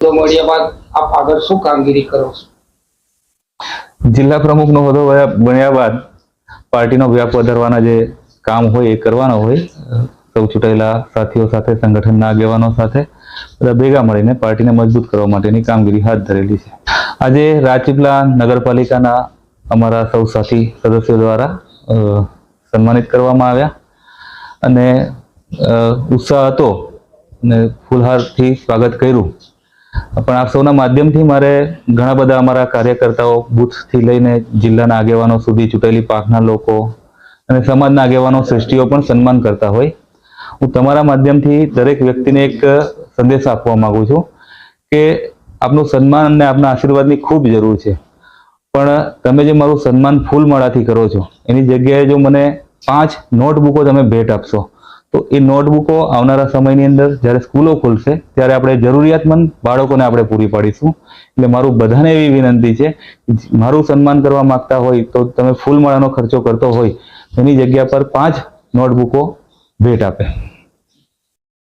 તો મળ્યા બાદ આપ આગળ શું કામગીરી કરો છો? જિલ્લા પ્રમુખનો હોદ્દો બન્યા બાદ પાર્ટીનો વ્યાપ વધારવાના જે કામ હોય એ કરવાના હોય. સૌ ચૂંટાયેલા સાથીઓ સાથે, સંગઠનના આગેવાનો સાથે બધા ભેગા મળીને પાર્ટીને મજબૂત કરવા માટેની કામગીરી હાથ ધરેલી છે. આજે રાજપીપળા નગરપાલિકાના અમારા સૌ સાથી સદસ્યો દ્વારા સન્માનિત કરવામાં આવ્યા અને ઉત્સાહ હતો અને ફૂલહારથી સ્વાગત કર્યું. પણ આપ સૌના માધ્યમથી મારે ઘણા બધા અમારા કાર્યકર્તાઓ બૂથથી લઈને જિલ્લાના આગેવાનો સુધી, ચૂંટાયેલી પાંખના લોકો અને સમાજના આગેવાનો શ્રેષ્ઠીઓ પણ સન્માન કરતા હોય. હું તમારા માધ્યમથી દરેક વ્યક્તિને એક સંદેશ આપવા માંગુ છું કે આપનું સન્માન અને આપના આશીર્વાદની ખૂબ જરૂર છે, પણ તમે જે મારું સન્માન ફૂલમાળાથી કરો છો એની જગ્યાએ જો મને 5 નોટબુકો તમે ભેટ આપશો તો એ નોટબુકો આવનારા સમયની અંદર જ્યારે સ્કૂલો ખુલશે ત્યારે આપણે જરૂરિયાતમંદ બાળકોને આપણે પૂરી પાડીશું. એટલે મારું બધાને એવી વિનંતી છે, મારું સન્માન કરવા માંગતા હોય તો તમે ફૂલમાળાનો ખર્ચો કરતો હોય એની જગ્યા પર 5 નોટબુકો ભેટ આપે.